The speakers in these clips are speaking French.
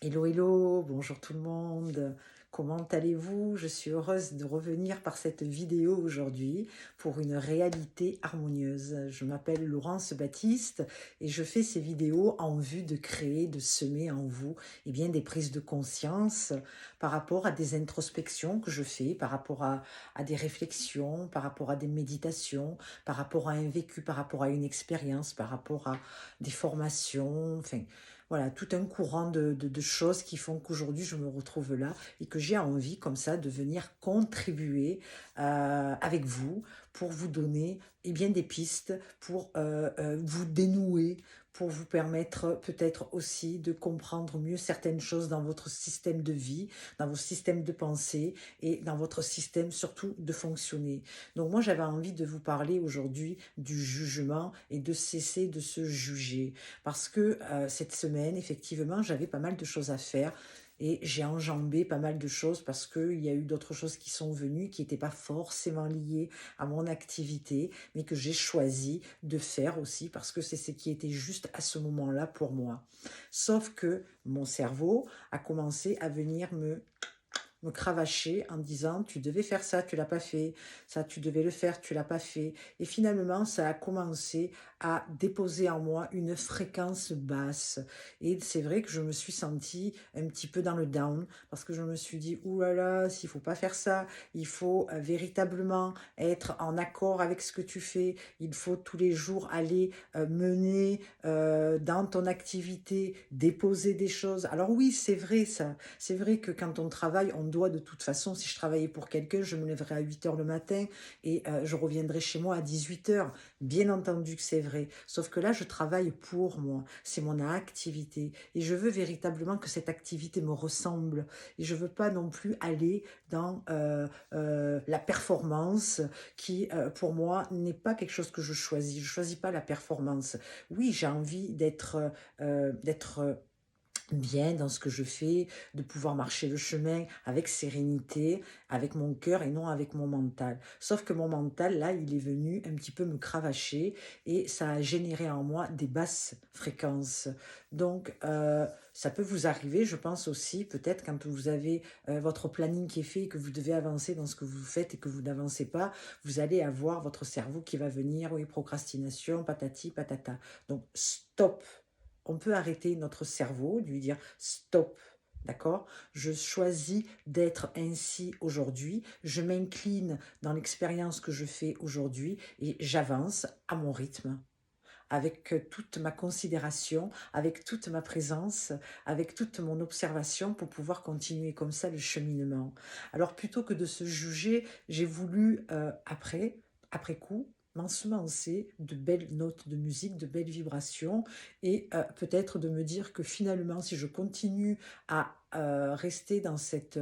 Hello, hello, bonjour tout le monde. Comment allez-vous? Je suis heureuse de revenir par cette vidéo aujourd'hui pour une réalité harmonieuse. Je m'appelle Laurence Baptiste et je fais ces vidéos en vue de créer, de semer en vous des prises de conscience par rapport à des introspections que je fais, par rapport à des réflexions, par rapport à des méditations, par rapport à un vécu, par rapport à une expérience, par rapport à des formations, enfin voilà, tout un courant de choses qui font qu'aujourd'hui je me retrouve là et que j'ai envie comme ça de venir contribuer avec vous pour vous donner des pistes, pour vous dénouer, pour vous permettre peut-être aussi de comprendre mieux certaines choses dans votre système de vie, dans vos systèmes de pensée et dans votre système surtout de fonctionner. Donc moi j'avais envie de vous parler aujourd'hui du jugement et de cesser de se juger. Parce que cette semaine, effectivement, j'avais pas mal de choses à faire et j'ai enjambé pas mal de choses parce qu'il y a eu d'autres choses qui sont venues qui n'étaient pas forcément liées à mon activité, mais que j'ai choisi de faire aussi parce que c'est ce qui était juste à ce moment-là pour moi. Sauf que mon cerveau a commencé à venir me cravacher en disant tu devais faire ça, tu l'as pas fait, ça tu devais le faire, tu l'as pas fait. Et finalement, ça a commencé à déposer en moi une fréquence basse. Et c'est vrai que je me suis sentie un petit peu dans le down parce que je me suis dit ouh là là, s'il faut pas faire ça, il faut véritablement être en accord avec ce que tu fais. Il faut tous les jours aller mener dans ton activité, déposer des choses. Alors oui, c'est vrai ça. C'est vrai que quand on travaille, on doit de toute façon, si je travaillais pour quelqu'un, je me lèverais à 8 heures le matin et je reviendrai chez moi à 18 heures. Bien entendu que c'est vrai. Sauf que là, je travaille pour moi. C'est mon activité. Et je veux véritablement que cette activité me ressemble. Et je veux pas non plus aller dans la performance qui, pour moi, n'est pas quelque chose que je choisis. Je choisis pas la performance. Oui, j'ai envie d'être bien dans ce que je fais, de pouvoir marcher le chemin avec sérénité, avec mon cœur et non avec mon mental. Sauf que mon mental, là, il est venu un petit peu me cravacher et ça a généré en moi des basses fréquences. Donc, ça peut vous arriver, je pense aussi, peut-être quand vous avez votre planning qui est fait et que vous devez avancer dans ce que vous faites et que vous n'avancez pas, vous allez avoir votre cerveau qui va venir, oui, procrastination, patati, patata. Donc, stop, on peut arrêter notre cerveau, lui dire stop, d'accord? Je choisis d'être ainsi aujourd'hui, je m'incline dans l'expérience que je fais aujourd'hui et j'avance à mon rythme, avec toute ma considération, avec toute ma présence, avec toute mon observation pour pouvoir continuer comme ça le cheminement. Alors plutôt que de se juger, j'ai voulu après coup, m'ensemencer de belles notes de musique, de belles vibrations et peut-être de me dire que finalement, si je continue à rester dans cette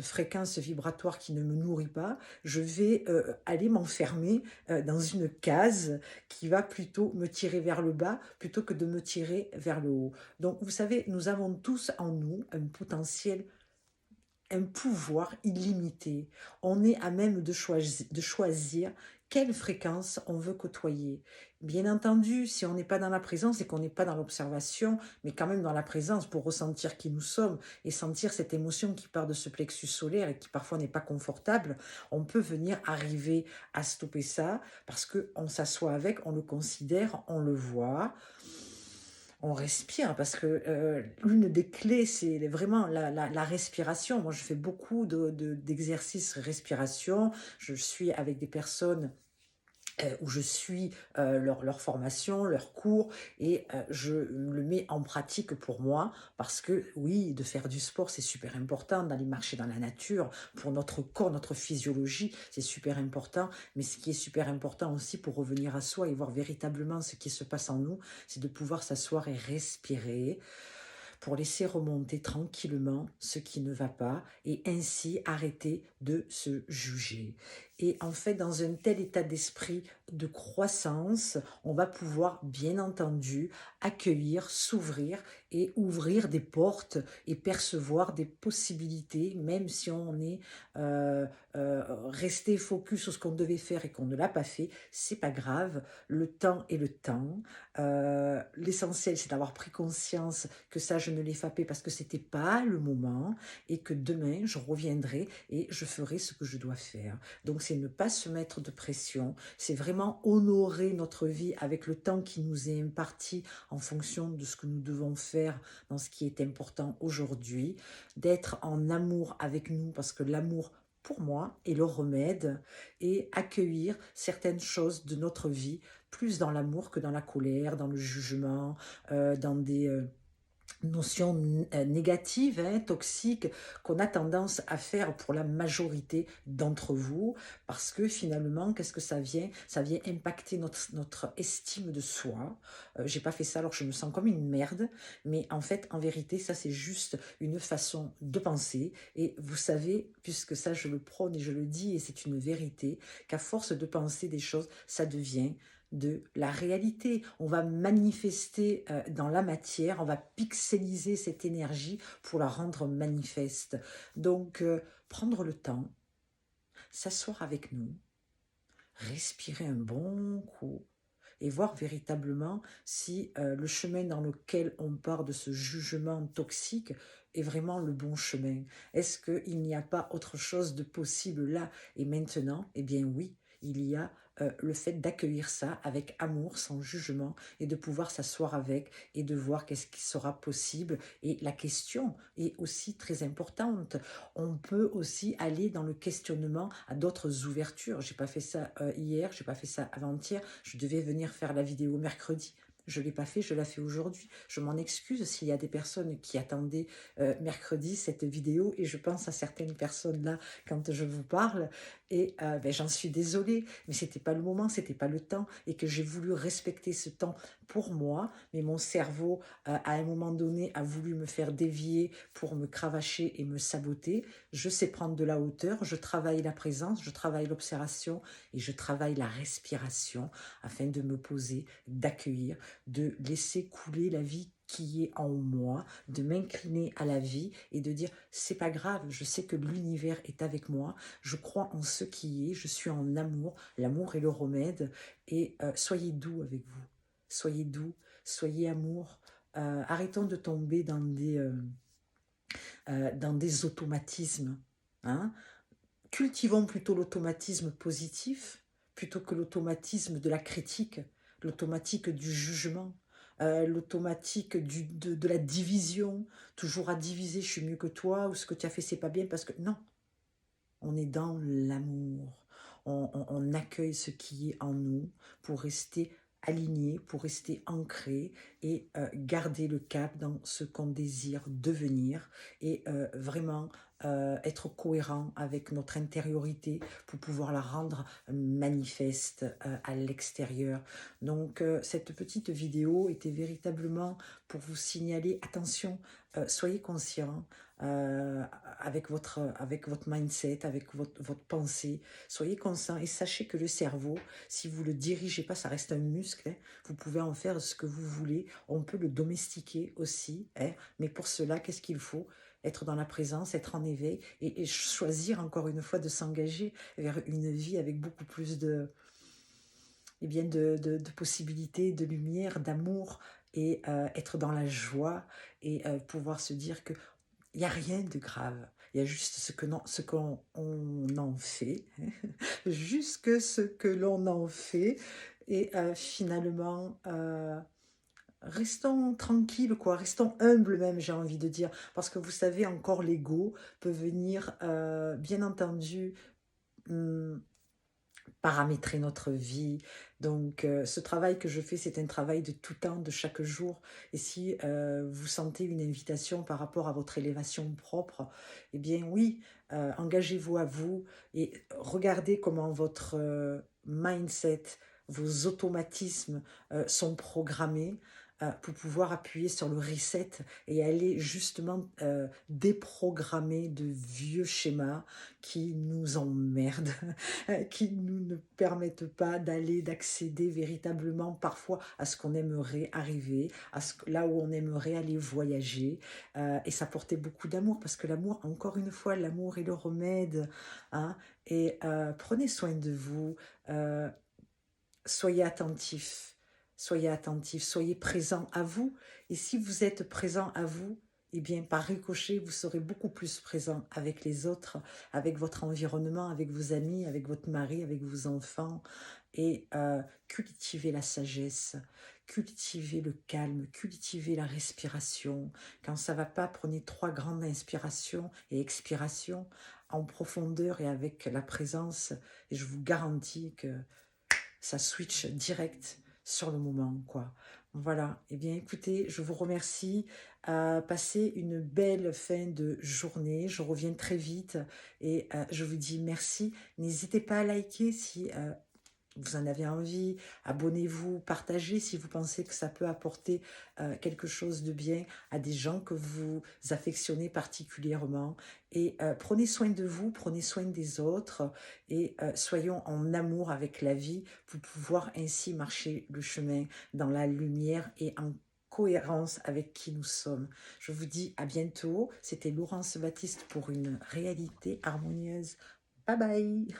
fréquence vibratoire qui ne me nourrit pas, je vais aller m'enfermer dans une case qui va plutôt me tirer vers le bas plutôt que de me tirer vers le haut. Donc, vous savez, nous avons tous en nous un potentiel, un pouvoir illimité. On est à même de choisir quelle fréquence on veut côtoyer. Bien entendu, si on n'est pas dans la présence et qu'on n'est pas dans l'observation, mais quand même dans la présence pour ressentir qui nous sommes et sentir cette émotion qui part de ce plexus solaire et qui parfois n'est pas confortable, on peut venir arriver à stopper ça parce qu'on s'assoit avec, on le considère, on le voit, on respire parce que l'une des clés, c'est vraiment la respiration. Moi, je fais beaucoup d'exercices respiration. Je suis avec des personnes où je suis leur formation, leurs cours, et je le mets en pratique pour moi, parce que oui, de faire du sport, c'est super important, d'aller marcher dans la nature, pour notre corps, notre physiologie, c'est super important, mais ce qui est super important aussi pour revenir à soi et voir véritablement ce qui se passe en nous, c'est de pouvoir s'asseoir et respirer, pour laisser remonter tranquillement ce qui ne va pas et ainsi arrêter de se juger. Et en fait, dans un tel état d'esprit de croissance, on va pouvoir, bien entendu, accueillir, s'ouvrir et ouvrir des portes et percevoir des possibilités, même si on est resté focus sur ce qu'on devait faire et qu'on ne l'a pas fait, c'est pas grave, le temps est le temps. L'essentiel, c'est d'avoir pris conscience que ça, je ne l'ai pas fait parce que c'était pas le moment et que demain, je reviendrai et je ferai ce que je dois faire. Donc, c'est ne pas se mettre de pression, c'est vraiment honorer notre vie avec le temps qui nous est imparti en fonction de ce que nous devons faire dans ce qui est important aujourd'hui, d'être en amour avec nous parce que l'amour, pour moi, est le remède et accueillir certaines choses de notre vie plus dans l'amour que dans la colère, dans le jugement, dans des notions négatives, hein, toxiques, qu'on a tendance à faire pour la majorité d'entre vous, parce que finalement, qu'est-ce que ça vient? Ça vient impacter notre estime de soi. J'ai pas fait ça alors que je me sens comme une merde, mais en fait, en vérité, ça c'est juste une façon de penser, et vous savez, puisque ça je le prône et je le dis, et c'est une vérité, qu'à force de penser des choses, ça devient de la réalité. On va manifester dans la matière, on va pixeliser cette énergie pour la rendre manifeste. Donc, prendre le temps, s'asseoir avec nous, respirer un bon coup et voir véritablement si le chemin dans lequel on part de ce jugement toxique est vraiment le bon chemin. Est-ce qu'il n'y a pas autre chose de possible là et maintenant? Eh bien oui, il y a le fait d'accueillir ça avec amour, sans jugement, et de pouvoir s'asseoir avec et de voir qu'est-ce qui sera possible. Et la question est aussi très importante. On peut aussi aller dans le questionnement à d'autres ouvertures. J'ai pas fait ça hier, j'ai pas fait ça avant-hier. Je devais venir faire la vidéo mercredi. Je ne l'ai pas fait, je la fais aujourd'hui. Je m'en excuse s'il y a des personnes qui attendaient mercredi cette vidéo, et je pense à certaines personnes là quand je vous parle, et j'en suis désolée, mais c'était pas le moment, c'était pas le temps, et que j'ai voulu respecter ce temps pour moi, mais mon cerveau à un moment donné a voulu me faire dévier pour me cravacher et me saboter. Je sais prendre de la hauteur, je travaille la présence, je travaille l'observation et je travaille la respiration afin de me poser, d'accueillir, de laisser couler la vie qui est en moi, de m'incliner à la vie et de dire c'est pas grave, je sais que l'univers est avec moi, je crois en ce qui est, je suis en amour, l'amour est le remède, et soyez doux avec vous, soyez doux, soyez amour, arrêtons de tomber dans des automatismes, hein. Cultivons plutôt l'automatisme positif plutôt que l'automatisme de la critique, l'automatique du jugement, l'automatique de la division, toujours à diviser, je suis mieux que toi, ou ce que tu as fait, c'est pas bien, parce que non, on est dans l'amour, on accueille ce qui est en nous pour rester aligné, pour rester ancré et garder le cap dans ce qu'on désire devenir, et vraiment être cohérent avec notre intériorité pour pouvoir la rendre manifeste à l'extérieur. Donc cette petite vidéo était véritablement pour vous signaler, attention, soyez conscient avec votre mindset, avec votre pensée, soyez conscient et sachez que le cerveau, si vous ne le dirigez pas, ça reste un muscle, hein, vous pouvez en faire ce que vous voulez, on peut le domestiquer aussi, hein, mais pour cela, qu'est-ce qu'il faut? Être dans la présence, être en éveil, et choisir encore une fois de s'engager vers une vie avec beaucoup plus eh bien de possibilités, de lumière, d'amour, et être dans la joie, et pouvoir se dire que il n'y a rien de grave. Il y a juste ce qu'on en fait, jusque ce que l'on en fait. Et finalement, restons tranquilles, quoi. Restons humbles même, j'ai envie de dire. Parce que vous savez, encore l'ego peut venir, bien entendu, hum, paramétrer notre vie. Donc, ce travail que je fais, c'est un travail de tout temps, de chaque jour. Et si vous sentez une invitation par rapport à votre élévation propre, eh bien oui, engagez-vous à vous et regardez comment votre mindset, vos automatismes sont programmés. pour pouvoir appuyer sur le reset et aller justement déprogrammer de vieux schémas qui nous emmerdent, qui nous ne permettent pas d'aller, d'accéder véritablement parfois à ce qu'on aimerait arriver, là où on aimerait aller voyager, et ça portait beaucoup d'amour, parce que l'amour, encore une fois, l'amour est le remède, hein, et prenez soin de vous, euh, soyez attentifs, soyez présents à vous, et si vous êtes présent à vous, eh bien, par ricochet, vous serez beaucoup plus présent avec les autres, avec votre environnement, avec vos amis, avec votre mari, avec vos enfants, et cultivez la sagesse, cultivez le calme, cultivez la respiration. Quand ça va pas, prenez 3 grandes inspirations et expirations en profondeur et avec la présence, et je vous garantis que ça switch direct sur le moment, quoi. Voilà, eh bien écoutez, je vous remercie, passez une belle fin de journée, je reviens très vite et je vous dis merci. N'hésitez pas à liker si vous en avez envie, abonnez-vous, partagez si vous pensez que ça peut apporter quelque chose de bien à des gens que vous affectionnez particulièrement. Et prenez soin de vous, prenez soin des autres et soyons en amour avec la vie pour pouvoir ainsi marcher le chemin dans la lumière et en cohérence avec qui nous sommes. Je vous dis à bientôt. C'était Laurence Baptiste pour une réalité harmonieuse. Bye bye!